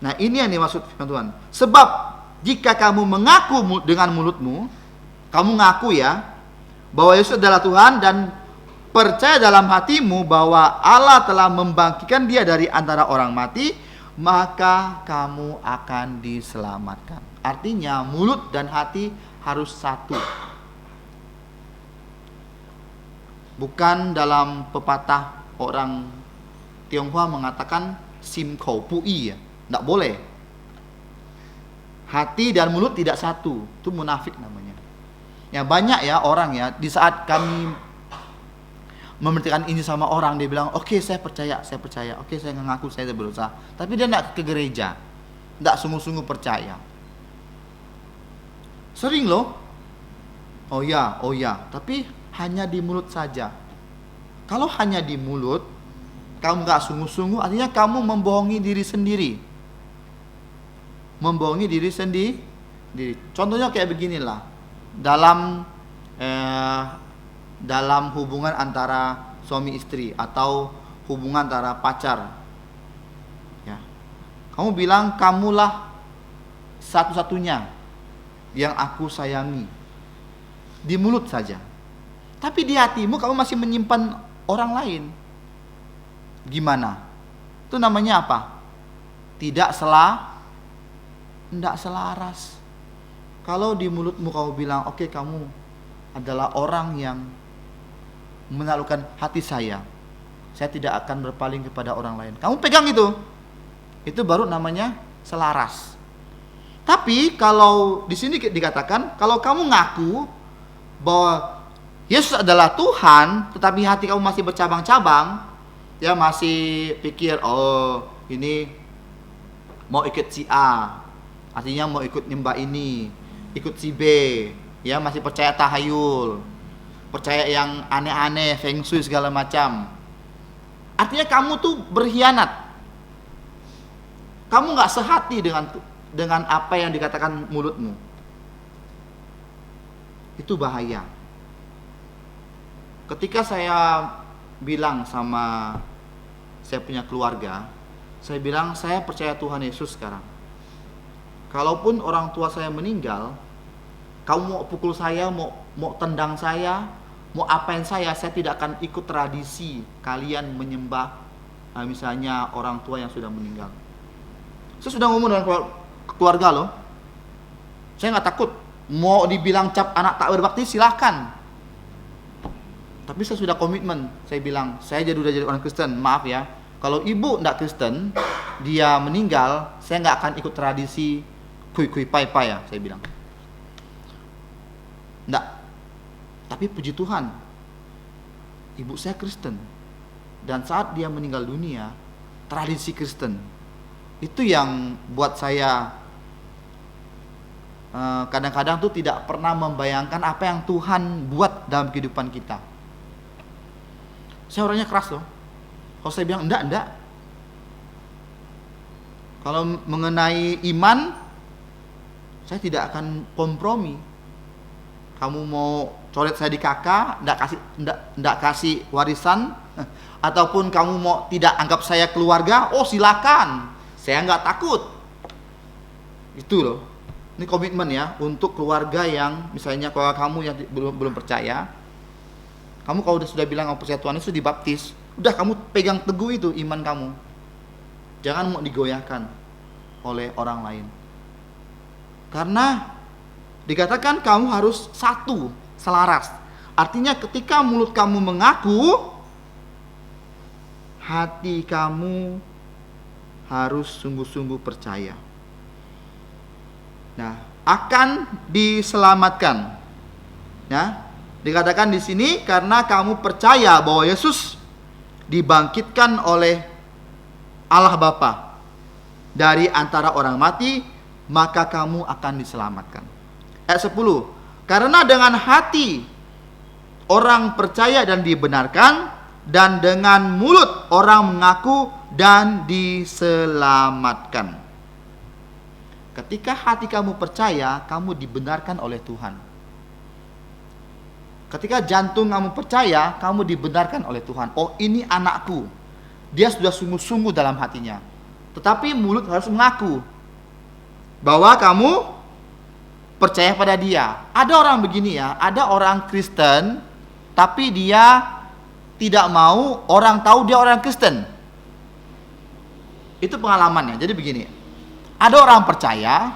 Nah, ini yang dimaksud firman Tuhan. Sebab jika kamu mengaku dengan mulutmu, kamu ngaku ya bahwa Yesus adalah Tuhan dan percaya dalam hatimu bahwa Allah telah membangkitkan dia dari antara orang mati, maka kamu akan diselamatkan. Artinya mulut dan hati harus satu. Bukan dalam pepatah orang Tionghoa mengatakan sim kou pu yi ya. Tidak boleh. Hati dan mulut tidak satu. Itu munafik namanya. Ya banyak ya orang ya, di saat kami memberitakan ini sama orang, dia bilang, oke, saya percaya, oke, saya ngaku saya berusaha. Tapi dia tidak ke gereja, tidak sungguh-sungguh percaya. Sering loh. Oh ya, tapi hanya di mulut saja. Kalau hanya di mulut, kamu nggak sungguh-sungguh, artinya kamu membohongi diri sendiri. Membohongi diri sendiri. Contohnya kayak beginilah. Dalam hubungan antara suami istri atau hubungan antara pacar, ya, kamu bilang kamulah satu-satunya yang aku sayangi di mulut saja, tapi di hatimu kamu masih menyimpan orang lain. Gimana? Itu namanya apa? Tidak selaras. Kalau di mulutmu kamu bilang, oke, kamu adalah orang yang menaklukkan hati saya tidak akan berpaling kepada orang lain. Kamu pegang itu baru namanya selaras. Tapi kalau di sini dikatakan, kalau kamu ngaku bahwa Yesus adalah Tuhan, tetapi hati kamu masih bercabang-cabang, ya masih pikir, oh ini mau ikut si A, artinya mau ikut nyembah ini, ikut si B, ya masih percaya tahayul, percaya yang aneh-aneh, feng shui segala macam. Artinya kamu tuh berkhianat. Kamu nggak sehati dengan apa yang dikatakan mulutmu. Itu bahaya. Ketika saya bilang sama saya punya keluarga, saya bilang saya percaya Tuhan Yesus sekarang. Kalaupun orang tua saya meninggal, kamu mau pukul saya, mau tendang saya, mau apain saya tidak akan ikut tradisi kalian menyembah misalnya orang tua yang sudah meninggal. Saya sudah ngomong dengan keluarga loh. Saya nggak takut. Mau dibilang cap anak tak berbakti silahkan. Tapi saya sudah komitmen. Saya bilang, saya udah jadi orang Kristen. Maaf ya, kalau ibu nggak Kristen, dia meninggal, saya nggak akan ikut tradisi kui pai pai ya. Saya bilang. Nggak. Tapi puji Tuhan, ibu saya Kristen. Dan saat dia meninggal dunia, tradisi Kristen. Itu yang buat saya kadang-kadang tuh tidak pernah membayangkan apa yang Tuhan buat dalam kehidupan kita. Saya orangnya keras loh. Kalau saya bilang enggak. Kalau mengenai iman, saya tidak akan kompromi. Kamu mau coret saya di kakak, enggak kasih warisan, ataupun kamu mau tidak anggap saya keluarga, oh silakan. Saya enggak takut. Itu loh. Ini komitmen ya untuk keluarga yang misalnya kalau kamu yang belum percaya, kamu kalau sudah bilang kamu percaya Tuhan Yesus dibaptis, udah kamu pegang teguh itu iman kamu. Jangan mau digoyahkan oleh orang lain. Karena dikatakan kamu harus satu, selaras. Artinya ketika mulut kamu mengaku, hati kamu harus sungguh-sungguh percaya. Nah, akan diselamatkan. Ya, dikatakan di sini karena kamu percaya bahwa Yesus dibangkitkan oleh Allah Bapa dari antara orang mati, maka kamu akan diselamatkan. Ayat 10. Karena dengan hati orang percaya dan dibenarkan, dan dengan mulut orang mengaku dan diselamatkan. Ketika hati kamu percaya, kamu dibenarkan oleh Tuhan. Ketika jantung kamu percaya, kamu dibenarkan oleh Tuhan. Oh, ini anakku. Dia sudah sungguh-sungguh dalam hatinya. Tetapi mulut harus mengaku bahwa kamu percaya pada dia. Ada orang begini ya, ada orang Kristen, tapi dia tidak mau orang tahu dia orang Kristen. Itu pengalamannya. Jadi begini, ada orang percaya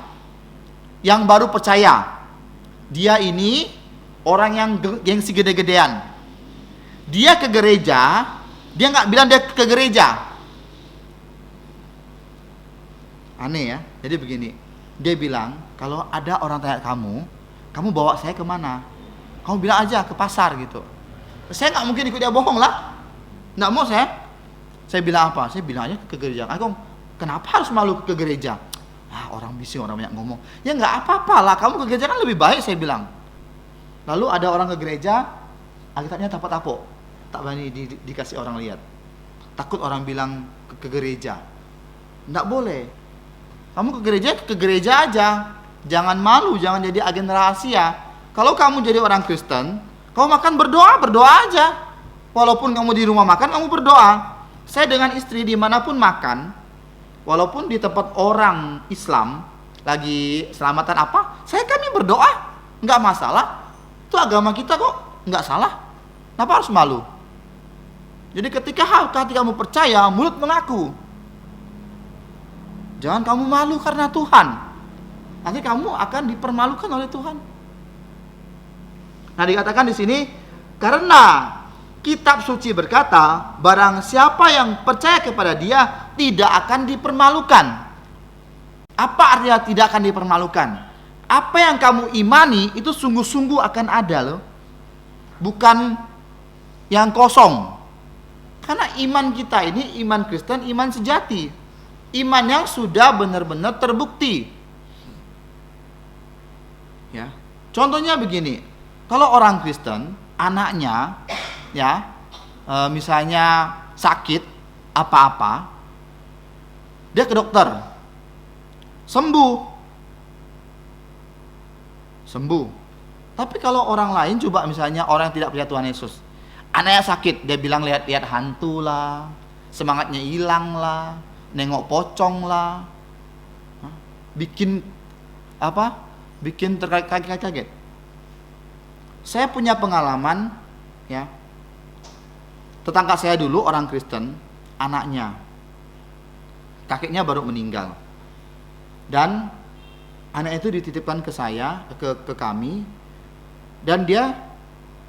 yang baru percaya. Dia ini orang yang gengsi gede-gedean. Dia ke gereja, dia nggak bilang dia ke gereja. Aneh ya. Jadi begini, dia bilang kalau ada orang tanya kamu bawa saya kemana? Kamu bilang aja ke pasar gitu. Saya nggak mungkin ikut dia bohong lah. Nggak mau saya. Saya bilang apa? Saya bilang aja ke gereja. Agong, kenapa harus malu ke gereja? Orang bising, orang banyak ngomong. Ya nggak apa-apa lah, kamu ke gereja kan lebih baik, saya bilang. Lalu ada orang ke gereja, Alkitabnya tapok-tapok, tak berani dikasih orang lihat. Takut orang bilang ke gereja. Nggak boleh. Kamu ke gereja aja. Jangan malu, jangan jadi agen rahasia. Kalau kamu jadi orang Kristen, kamu makan berdoa aja. Walaupun kamu di rumah makan, kamu berdoa. Saya dengan istri dimanapun makan, walaupun di tempat orang Islam lagi selamatan apa, kami berdoa, nggak masalah. Itu agama kita kok, nggak salah. Kenapa harus malu? Jadi ketika hati kamu percaya, mulut mengaku. Jangan kamu malu karena Tuhan. Nanti kamu akan dipermalukan oleh Tuhan. Nah, dikatakan di sini karena Kitab suci berkata, barang siapa yang percaya kepada dia tidak akan dipermalukan. Apa artinya tidak akan dipermalukan? Apa yang kamu imani itu sungguh-sungguh akan ada loh. Bukan yang kosong. Karena iman kita ini iman Kristen, iman sejati. Iman yang sudah benar-benar terbukti. Ya. Contohnya begini. Kalau orang Kristen, anaknya ya, misalnya sakit apa-apa, dia ke dokter, sembuh. Tapi kalau orang lain, coba misalnya orang yang tidak percaya Tuhan Yesus, anaknya sakit, dia bilang lihat hantu lah, semangatnya hilang lah, nengok pocong lah, bikin terkaget-kaget. Saya punya pengalaman ya. Tetangga saya dulu orang Kristen, anaknya, kakeknya baru meninggal, dan anak itu dititipkan ke saya, ke kami, dan dia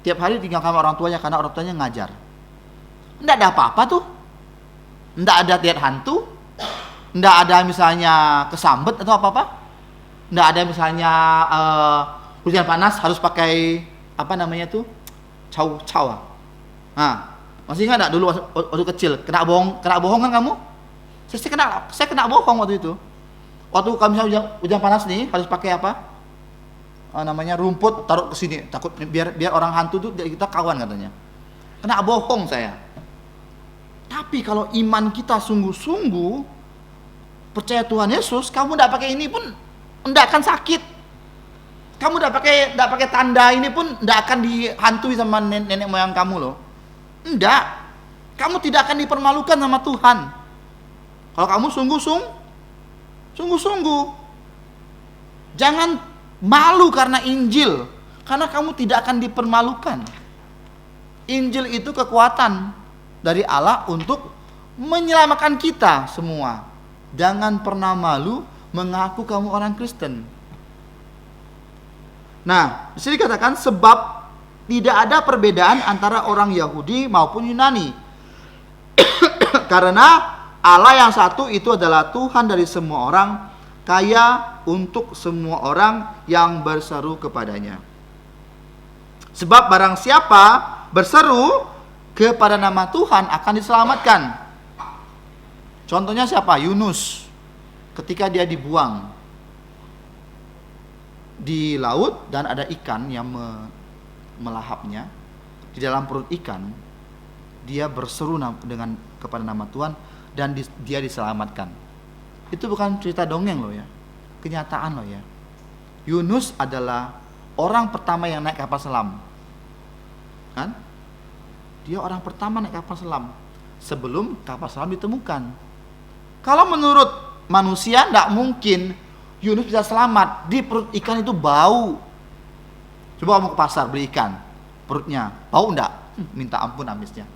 tiap hari tinggal sama orang tuanya karena orang tuanya ngajar. Nggak ada apa-apa tuh, nggak ada lihat hantu, nggak ada misalnya kesambet atau apa-apa, nggak ada misalnya hujan panas harus pakai apa namanya tuh, caw. Nah, masih ingat nggak dulu waktu kecil kena bohong kan kamu? Saya kena bohong waktu itu. Waktu kami hujan panas nih harus pakai apa? Namanya rumput taruh ke sini, takut biar orang hantu tuh kita kawan katanya. Kena bohong saya. Tapi kalau iman kita sungguh-sungguh percaya Tuhan Yesus, kamu tidak pakai ini pun tidak akan sakit. Kamu tidak pakai tanda ini pun tidak akan dihantui sama nenek moyang kamu loh. Tidak. Kamu tidak akan dipermalukan sama Tuhan. Kalau kamu sungguh-sungguh. Jangan malu karena Injil, karena kamu tidak akan dipermalukan. Injil itu kekuatan dari Allah untuk menyelamatkan kita semua. Jangan pernah malu mengaku kamu orang Kristen. Nah, di sini dikatakan sebab tidak ada perbedaan antara orang Yahudi maupun Yunani. Karena Allah yang satu itu adalah Tuhan dari semua orang, kaya untuk semua orang yang berseru kepadanya. Sebab barang siapa berseru kepada nama Tuhan akan diselamatkan. Contohnya siapa? Yunus. Ketika dia dibuang di laut dan ada ikan yang melahapnya, di dalam perut ikan dia berseru kepada nama Tuhan dan dia diselamatkan. Itu bukan cerita dongeng loh ya, kenyataan loh ya. Yunus adalah orang pertama yang naik kapal selam, kan? Dia orang pertama naik kapal selam sebelum kapal selam ditemukan. Kalau menurut manusia tidak mungkin Yunus bisa selamat. Di perut ikan itu bau. Coba kamu ke pasar beli ikan, perutnya bau enggak? Minta ampun amisnya.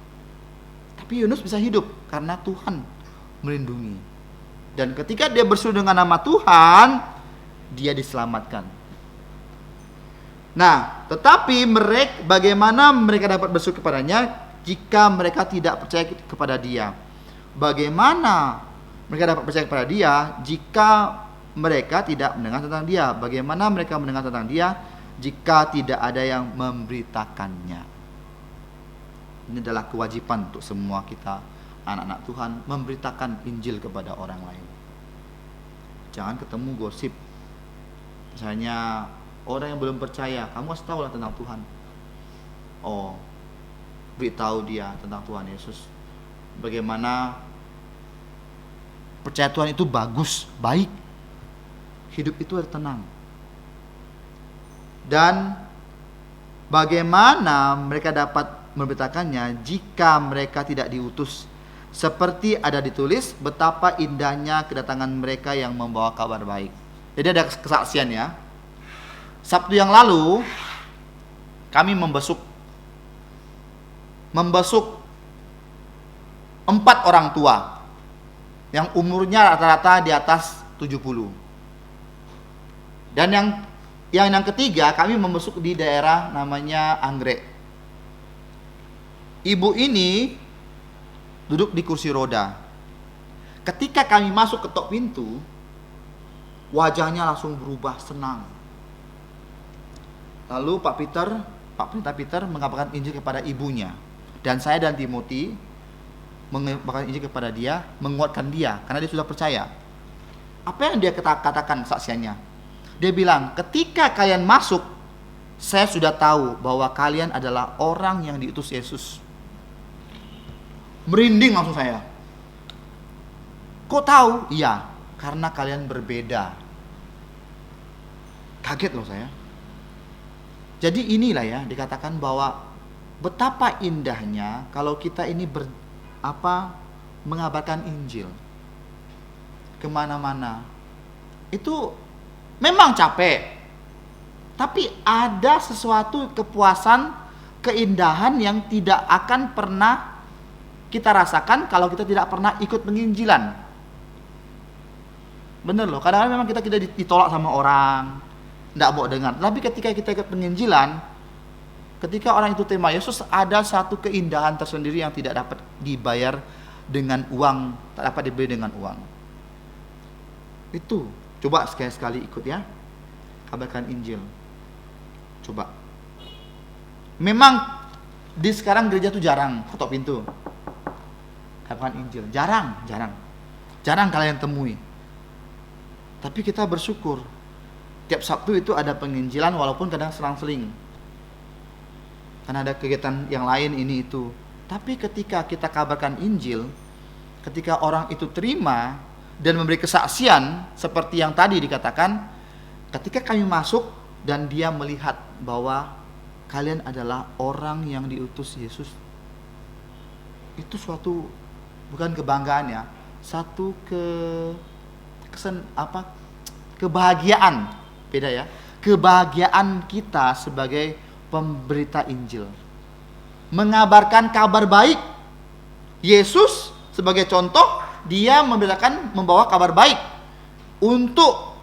Tapi Yunus bisa hidup karena Tuhan melindungi. Dan ketika dia berseru dengan nama Tuhan, dia diselamatkan. Nah, tetapi bagaimana mereka dapat berseru kepadanya jika mereka tidak percaya kepada dia? Bagaimana mereka dapat percaya kepada dia jika mereka tidak mendengar tentang dia? Bagaimana mereka mendengar tentang dia jika tidak ada yang memberitakannya? Ini adalah kewajiban untuk semua kita anak-anak Tuhan, memberitakan Injil kepada orang lain. Jangan ketemu gosip. Misalnya orang yang belum percaya, kamu harus tahu lah tentang Tuhan. Oh, beritahu dia tentang Tuhan Yesus. Bagaimana percaya Tuhan itu bagus, baik. Hidup itu harus tenang. Dan bagaimana mereka dapat memberitakannya jika mereka tidak diutus? Seperti ada ditulis, betapa indahnya kedatangan mereka yang membawa kabar baik. Jadi ada kesaksian ya. Sabtu yang lalu kami membesuk 4 orang tua yang umurnya rata-rata di atas 70. Dan yang ketiga kami membesuk di daerah namanya Anggrek. Ibu ini duduk di kursi roda. Ketika kami masuk ketok pintu, wajahnya langsung berubah senang. Lalu Pak Pendeta Peter mengabarkan Injil kepada ibunya. Dan saya dan Timothy mengabarkan Injil kepada dia, menguatkan dia karena dia sudah percaya. Apa yang dia katakan saksiannya? Dia bilang, ketika kalian masuk, saya sudah tahu bahwa kalian adalah orang yang diutus Yesus. Merinding langsung saya. Kok tahu? Iya, karena kalian berbeda. Kaget loh saya. Jadi inilah ya dikatakan bahwa betapa indahnya kalau kita ini mengabarkan Injil kemana-mana. Itu memang capek, tapi ada sesuatu kepuasan, keindahan yang tidak akan pernah kita rasakan kalau kita tidak pernah ikut penginjilan. Bener loh, kadang-kadang memang kita ditolak sama orang, tidak mau dengar. Tapi ketika kita ikut penginjilan, ketika orang itu terima Yesus, ada satu keindahan tersendiri yang tidak dapat dibayar dengan uang, tak dapat dibeli dengan uang. Itu, coba sekali-sekali ikut ya, kabarkan Injil. Coba. Memang Di sekarang gereja tuh jarang ketok pintu. Kapan Injil? Jarang kalian temui. Tapi kita bersyukur. Tiap Sabtu itu ada penginjilan walaupun kadang selang-seling. Karena ada kegiatan yang lain ini itu. Tapi ketika kita kabarkan Injil, ketika orang itu terima dan memberi kesaksian seperti yang tadi dikatakan, ketika kami masuk dan dia melihat bahwa kalian adalah orang yang diutus Yesus, itu suatu bukan kebanggaan ya, satu kebahagiaan, beda ya, kebahagiaan kita sebagai pemberita Injil, mengabarkan kabar baik. Yesus sebagai contoh, dia membawa kabar baik untuk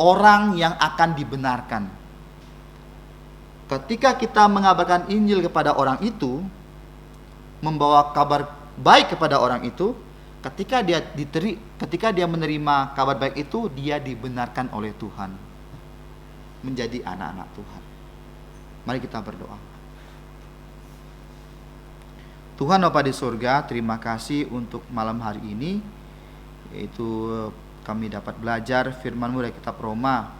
orang yang akan dibenarkan. Ketika kita mengabarkan Injil kepada orang itu, membawa kabar baik kepada orang itu, ketika dia menerima kabar baik itu, dia dibenarkan oleh Tuhan menjadi anak-anak Tuhan. Mari kita berdoa. Tuhan Bapa di surga, terima kasih untuk malam hari ini, yaitu kami dapat belajar firman-Mu dari kitab Roma.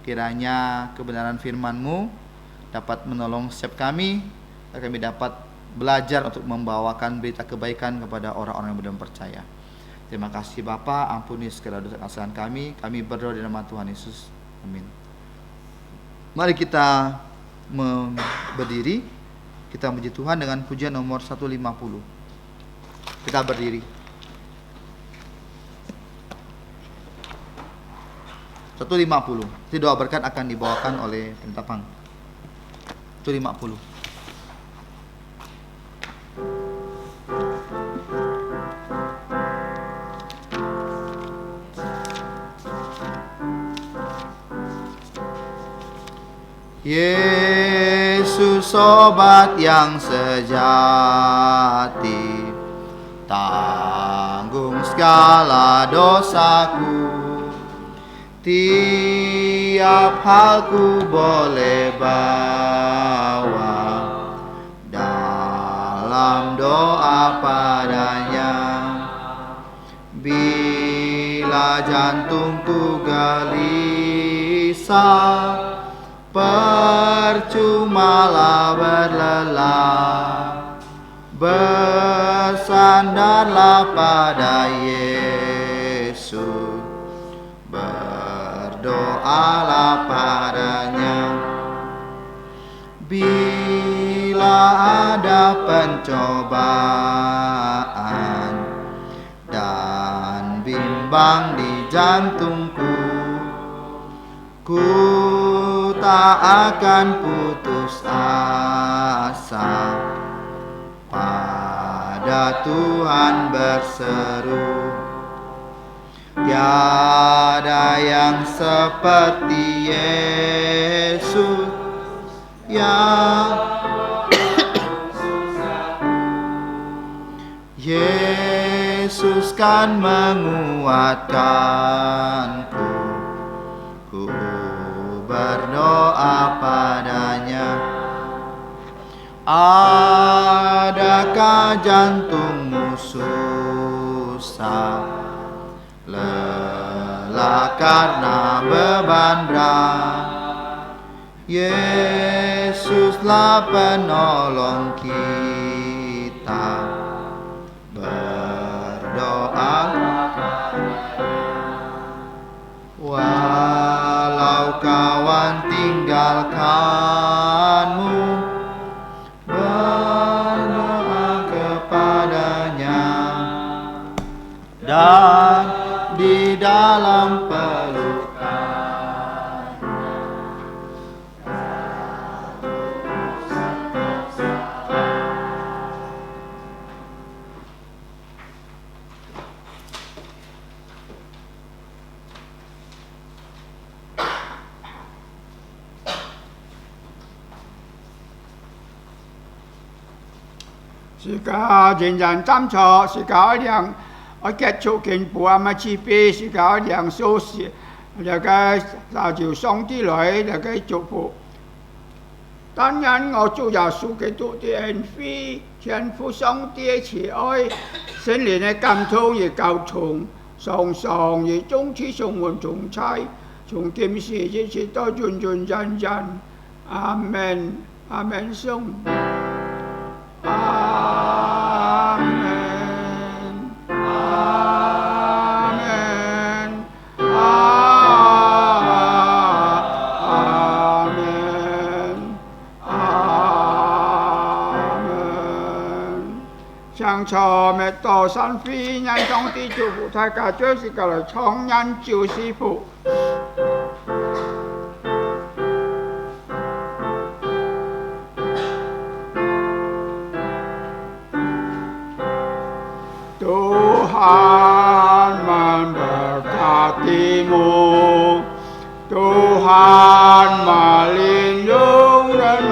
Kiranya kebenaran firman-Mu dapat menolong setiap kami, dan kami dapat belajar untuk membawakan berita kebaikan kepada orang-orang yang belum percaya. Terima kasih Bapa, ampuni segala dosa kesalahan kami berdoa di nama Tuhan Yesus. Amin. Mari kita berdiri, kita memuji Tuhan dengan pujian nomor 150. Kita berdiri. 150. Nanti doa berkat akan dibawakan oleh Pentapang. 150. Yesus obat yang sejati, tanggung segala dosaku. Tiap halku boleh bawa dalam doa padanya. Bila jantungku gelisah, percumalah berlelah, bersandarlah pada Yesus, berdoalah padanya. Bila ada pencobaan dan bimbang di jantungku, ku tak akan putus asa, pada Tuhan berseru. Tiada yang seperti Yesus yang Yesus kan menguatkanku, ku berdoa padanya. Adakah jantungmu susah, lelah karena beban berat? Yesuslah penolong kita, berdoa. Walau kawan tinggalkanmu, berdoa kepadanya, dan di dalam pelukan時間仍然斟酌，時間讓我結束敬拜嘛慈悲，時間讓收拾，大家照上帝來，大家祝福。但因我主耶稣基督的恩惠，天父上帝的慈愛，聖靈的感動與交通，常常與眾子充滿同在，從今時一直到永永遠遠。阿門。阿門頌。阿門。阿門。阿門。阿門。向錯滅多山飛，人中的祝福，大家就是個來創人就是福。Tuhan memberkatimu, Tuhan melindungi dan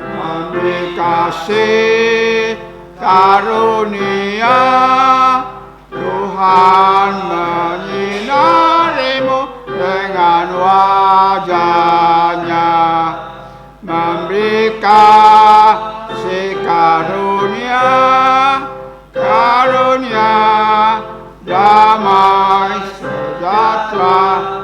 memberi kasih karunia, Tuhan menyinarimu dengan wajahnya, memberi kasih karunia, karunia damai sejahtera